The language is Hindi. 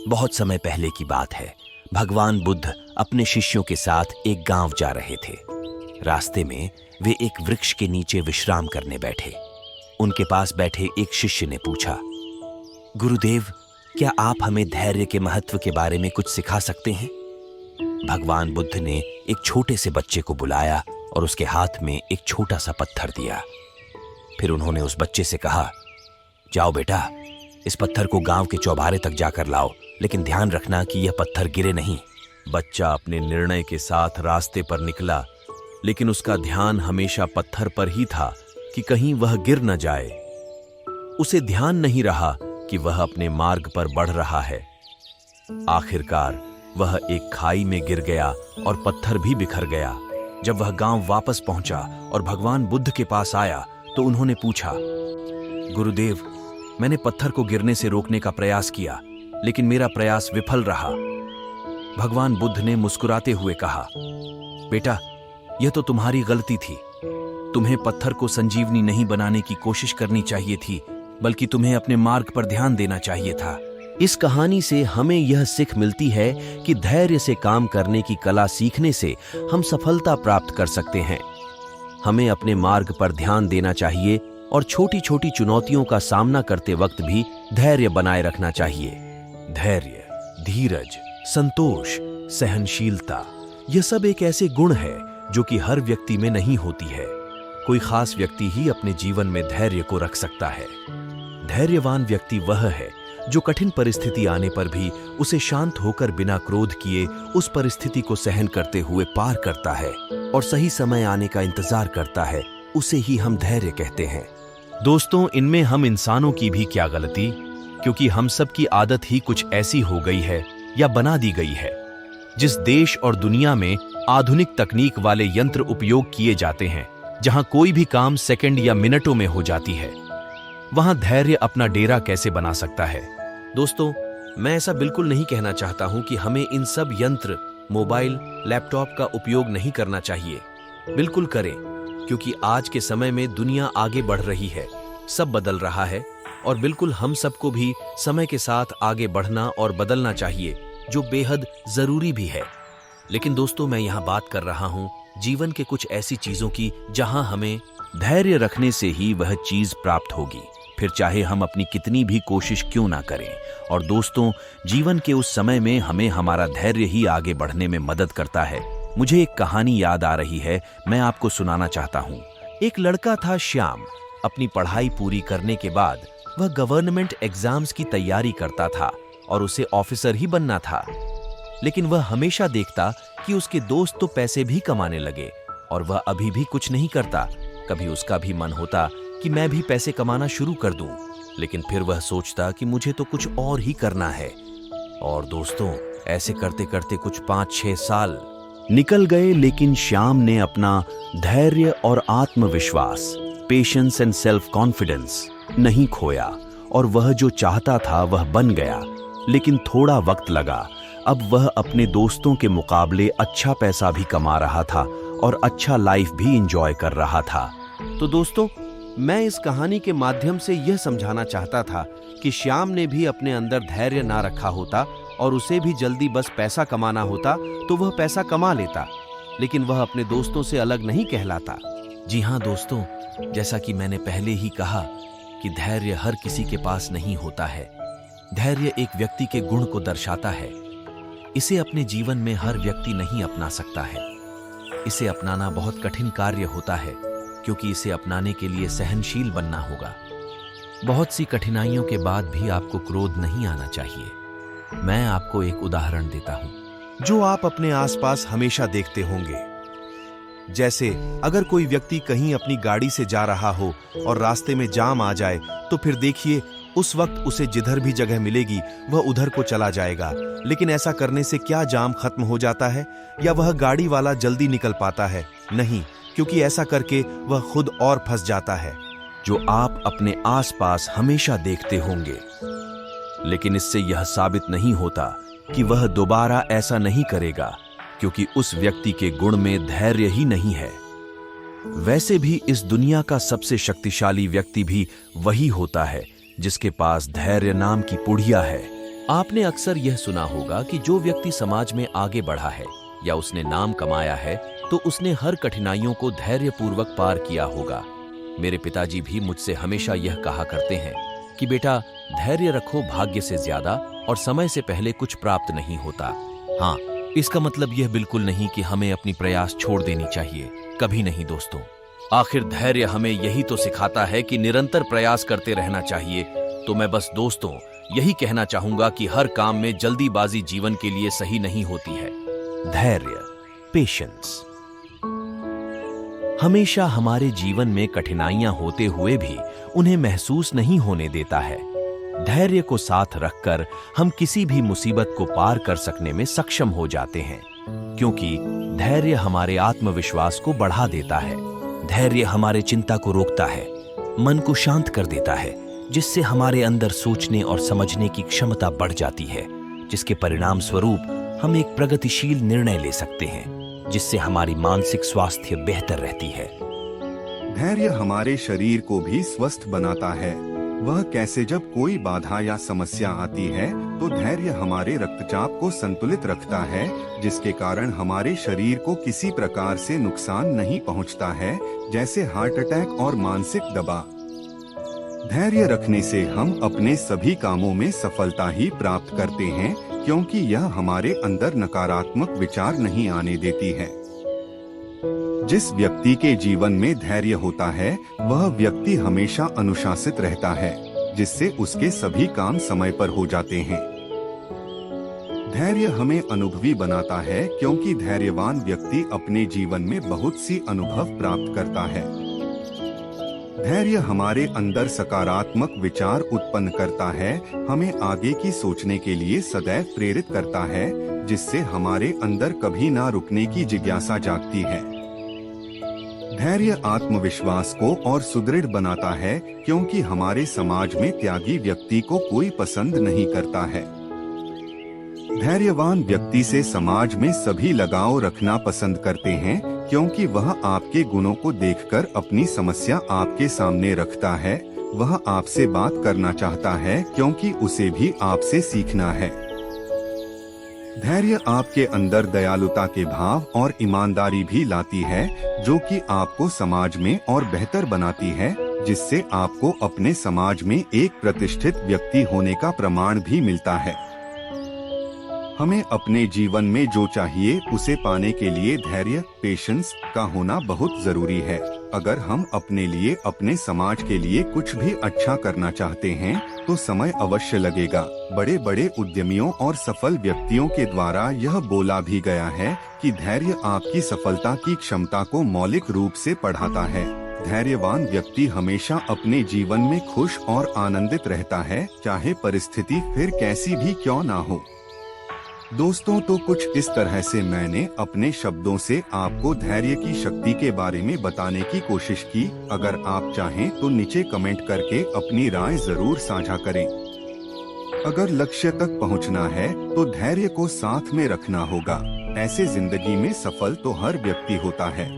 बहुत समय पहले की बात है। भगवान बुद्ध अपने शिष्यों के साथ एक गांव जा रहे थे। रास्ते में वे एक वृक्ष के नीचे विश्राम करने बैठे। उनके पास बैठे एक शिष्य ने पूछा, गुरुदेव, क्या आप हमें धैर्य के महत्व के बारे में कुछ सिखा सकते हैं? भगवान बुद्ध ने एक छोटे से बच्चे को बुलाया और उसके हाथ में एक छोटा सा पत्थर दिया। फिर उन्होंने उस बच्चे से कहा, जाओ बेटा, इस पत्थर को गांव के चौबारे तक जाकर लाओ, लेकिन ध्यान रखना कि यह पत्थर गिरे नहीं। बच्चा अपने निर्णय के साथ रास्ते पर निकला, लेकिन उसका ध्यान हमेशा पत्थर पर ही था कि कहीं वह गिर न जाए। उसे ध्यान नहीं रहा कि वह अपने मार्ग पर बढ़ रहा है। आखिरकार वह एक खाई में गिर गया और पत्थर भी बिखर गया। जब वह गांव वापस पहुंचा और भगवान बुद्ध के पास आया तो उन्होंने पूछा, गुरुदेव, मैंने पत्थर को गिरने से रोकने का प्रयास किया, लेकिन मेरा प्रयास विफल रहा। भगवान बुद्ध ने मुस्कुराते हुए कहा, बेटा, यह तो तुम्हारी गलती थी। तुम्हें पत्थर को संजीवनी नहीं बनाने की कोशिश करनी चाहिए थी, बल्कि तुम्हें अपने मार्ग पर ध्यान देना चाहिए था। इस कहानी से हमें यह सीख मिलती है कि धैर्य से काम करने की कला सीखने से हम सफलता प्राप्त कर सकते हैं। हमें अपने मार्ग पर ध्यान देना चाहिए और छोटी छोटी चुनौतियों का सामना करते वक्त भी धैर्य बनाए रखना चाहिए। धैर्य, धीरज, संतोष, सहनशीलता, यह सब एक ऐसे गुण है जो कि हर व्यक्ति में नहीं होती है। कोई खास व्यक्ति ही अपने जीवन में धैर्य को रख सकता है। धैर्यवान व्यक्ति वह है जो कठिन परिस्थिति आने पर भी उसे शांत होकर बिना क्रोध किए उस परिस्थिति को सहन करते हुए पार करता है और सही समय आने का इंतजार करता है। उसे ही हम धैर्य कहते हैं। दोस्तों, इनमें हम इंसानों की भी क्या गलती, क्योंकि हम सब की आदत ही कुछ ऐसी हो गई है या बना दी गई है। जिस देश और दुनिया में आधुनिक तकनीक वाले यंत्र उपयोग किए जाते हैं, जहां कोई भी काम सेकंड या मिनटों में हो जाती है, वहां धैर्य अपना डेरा कैसे बना सकता है? दोस्तों, मैं ऐसा बिल्कुल नहीं कहना चाहता हूं कि हमें इन सब यंत्र, मोबाइल, लैपटॉप का उपयोग नहीं करना चाहिए। बिल्कुल करें, क्योंकि आज के समय में दुनिया आगे बढ़ रही है, सब बदल रहा है और बिल्कुल हम सबको भी समय के साथ आगे बढ़ना और बदलना चाहिए, जो बेहद जरूरी भी है। लेकिन दोस्तों, मैं यहाँ बात कर रहा हूँ जीवन के कुछ ऐसी चीजों की जहां हमें धैर्य रखने से ही वह चीज प्राप्त होगी, फिर चाहे हम अपनी कितनी भी कोशिश क्यों ना करें। और दोस्तों, जीवन के उस समय में हमें हमारा धैर्य ही आगे बढ़ने में मदद करता है। मुझे एक कहानी याद आ रही है, मैं आपको सुनाना चाहता हूँ। एक लड़का था श्याम। अपनी पढ़ाई पूरी करने के बाद वह गवर्नमेंट एग्जाम्स की तैयारी करता था और उसे ऑफिसर ही बनना था। लेकिन वह हमेशा देखता कि उसके दोस्त तो पैसे भी कमाने लगे और वह अभी भी कुछ नहीं करता। कभी उसका भी मन होता कि मैं भी पैसे कमाना शुरू कर दूं, लेकिन फिर वह सोचता कि मुझे तो कुछ और ही करना है। और दोस्तों, ऐसे करते करते कुछ 5-6 साल निकल गए, लेकिन श्याम ने अपना धैर्य और आत्मविश्वास, पेशेंस एंड सेल्फ कॉन्फिडेंस नहीं खोया और वह जो चाहता था वह बन गया। लेकिन थोड़ा वक्त लगा। अब वह अपने दोस्तों के मुकाबले अच्छा पैसा भी कमा रहा था और अच्छा लाइफ भी एंजॉय कर रहा था। तो दोस्तों, मैं इस कहानी के माध्यम से यह समझाना चाहता था कि श्याम ने भी अपने अंदर धैर्य ना रखा होता और उसे भी जल्दी बस पैसा कमाना होता तो वह पैसा कमा लेता, लेकिन वह अपने दोस्तों से अलग नहीं कहलाता। जी हाँ दोस्तों, जैसा कि मैंने पहले ही कहा कि धैर्य हर किसी के पास नहीं होता है। धैर्य एक व्यक्ति के गुण को दर्शाता है। इसे अपने जीवन में हर व्यक्ति नहीं अपना सकता है। इसे अपनाना बहुत कठिन कार्य होता है, क्योंकि इसे अपनाने के लिए सहनशील बनना होगा। बहुत सी कठिनाइयों के बाद भी आपको क्रोध नहीं आना चाहिए। मैं आपको एक उदाहरण देता हूं जो आप अपने आसपास हमेशा देखते होंगे। जैसे अगर कोई व्यक्ति कहीं अपनी गाड़ी से जा रहा हो और रास्ते में जाम आ जाए, तो फिर देखिए उस वक्त उसे जिधर भी जगह मिलेगी वह उधर को चला जाएगा। लेकिन ऐसा करने से क्या जाम खत्म हो जाता है या वह गाड़ी वाला जल्दी निकल पाता है? नहीं, क्योंकि ऐसा करके वह खुद और फंस जाता है, जो आप अपने आसपास हमेशा देखते होंगे। लेकिन इससे यह साबित नहीं होता कि वह दोबारा ऐसा नहीं करेगा, क्योंकि उस व्यक्ति के गुण में धैर्य ही नहीं है। वैसे भी इस दुनिया का सबसे शक्तिशाली व्यक्ति भी वही होता है जिसके पास धैर्य नाम की पुड़िया है। आपने अक्सर यह सुना होगा कि जो व्यक्ति समाज में आगे बढ़ा है या उसने नाम कमाया है तो उसने हर कठिनाइयों को धैर्यपूर्वक पार किया होगा। मेरे पिताजी भी मुझसे हमेशा यह कहा करते हैं कि बेटा, धैर्य रखो भाग्य से ज्यादा, और समय से पहले कुछ प्राप्त नहीं होता। हाँ, इसका मतलब यह बिल्कुल नहीं कि हमें अपनी प्रयास छोड़ देनी चाहिए, कभी नहीं दोस्तों। आखिर धैर्य हमें यही तो सिखाता है कि निरंतर प्रयास करते रहना चाहिए। तो मैं बस दोस्तों यही कहना चाहूंगा कि हर काम में जल्दीबाजी जीवन के लिए सही नहीं होती है। धैर्य, पेशेंस, हमेशा हमारे जीवन में कठिनाइयां होते हुए भी उन्हें महसूस नहीं होने देता है। धैर्य को साथ रखकर हम किसी भी मुसीबत को पार कर सकने में सक्षम हो जाते हैं, क्योंकि धैर्य हमारे आत्मविश्वास को बढ़ा देता है। धैर्य हमारे चिंता को रोकता है, मन को शांत कर देता है, जिससे हमारे अंदर सोचने और समझने की क्षमता बढ़ जाती है, जिसके परिणाम स्वरूप हम एक प्रगतिशील निर्णय ले सकते हैं, जिससे हमारी मानसिक स्वास्थ्य बेहतर रहती है। धैर्य हमारे शरीर को भी स्वस्थ बनाता है। वह कैसे? जब कोई बाधा या समस्या आती है तो धैर्य हमारे रक्तचाप को संतुलित रखता है, जिसके कारण हमारे शरीर को किसी प्रकार से नुकसान नहीं पहुंचता है, जैसे हार्ट अटैक और मानसिक दबाव। धैर्य रखने से हम अपने सभी कामों में सफलता ही प्राप्त करते हैं, क्योंकि यह हमारे अंदर नकारात्मक विचार नहीं आने देती है। जिस व्यक्ति के जीवन में धैर्य होता है वह व्यक्ति हमेशा अनुशासित रहता है, जिससे उसके सभी काम समय पर हो जाते हैं। धैर्य हमें अनुभवी बनाता है, क्योंकि धैर्यवान व्यक्ति अपने जीवन में बहुत सी अनुभव प्राप्त करता है। धैर्य हमारे अंदर सकारात्मक विचार उत्पन्न करता है, हमें आगे की सोचने के लिए सदैव प्रेरित करता है, जिससे हमारे अंदर कभी ना रुकने की जिज्ञासा जागती है। धैर्य आत्मविश्वास को और सुदृढ़ बनाता है, क्योंकि हमारे समाज में त्यागी व्यक्ति को कोई पसंद नहीं करता है। धैर्यवान व्यक्ति से समाज में सभी लगाव रखना पसंद करते हैं, क्योंकि वह आपके गुणों को देखकर अपनी समस्या आपके सामने रखता है। वह आपसे बात करना चाहता है, क्योंकि उसे भी आपसे सीखना है। धैर्य आपके अंदर दयालुता के भाव और ईमानदारी भी लाती है, जो कि आपको समाज में और बेहतर बनाती है, जिससे आपको अपने समाज में एक प्रतिष्ठित व्यक्ति होने का प्रमाण भी मिलता है। हमें अपने जीवन में जो चाहिए उसे पाने के लिए धैर्य, पेशेंस का होना बहुत जरूरी है। अगर हम अपने लिए, अपने समाज के लिए कुछ भी अच्छा करना चाहते हैं तो समय अवश्य लगेगा। बड़े बड़े उद्यमियों और सफल व्यक्तियों के द्वारा यह बोला भी गया है कि धैर्य आपकी सफलता की क्षमता को मौलिक रूप से बढ़ाता है। धैर्यवान व्यक्ति हमेशा अपने जीवन में खुश और आनंदित रहता है, चाहे परिस्थिति फिर कैसी भी क्यों ना हो। दोस्तों, तो कुछ इस तरह से मैंने अपने शब्दों से आपको धैर्य की शक्ति के बारे में बताने की कोशिश की। अगर आप चाहें तो नीचे कमेंट करके अपनी राय जरूर साझा करें। अगर लक्ष्य तक पहुंचना है तो धैर्य को साथ में रखना होगा। ऐसे जिंदगी में सफल तो हर व्यक्ति होता है।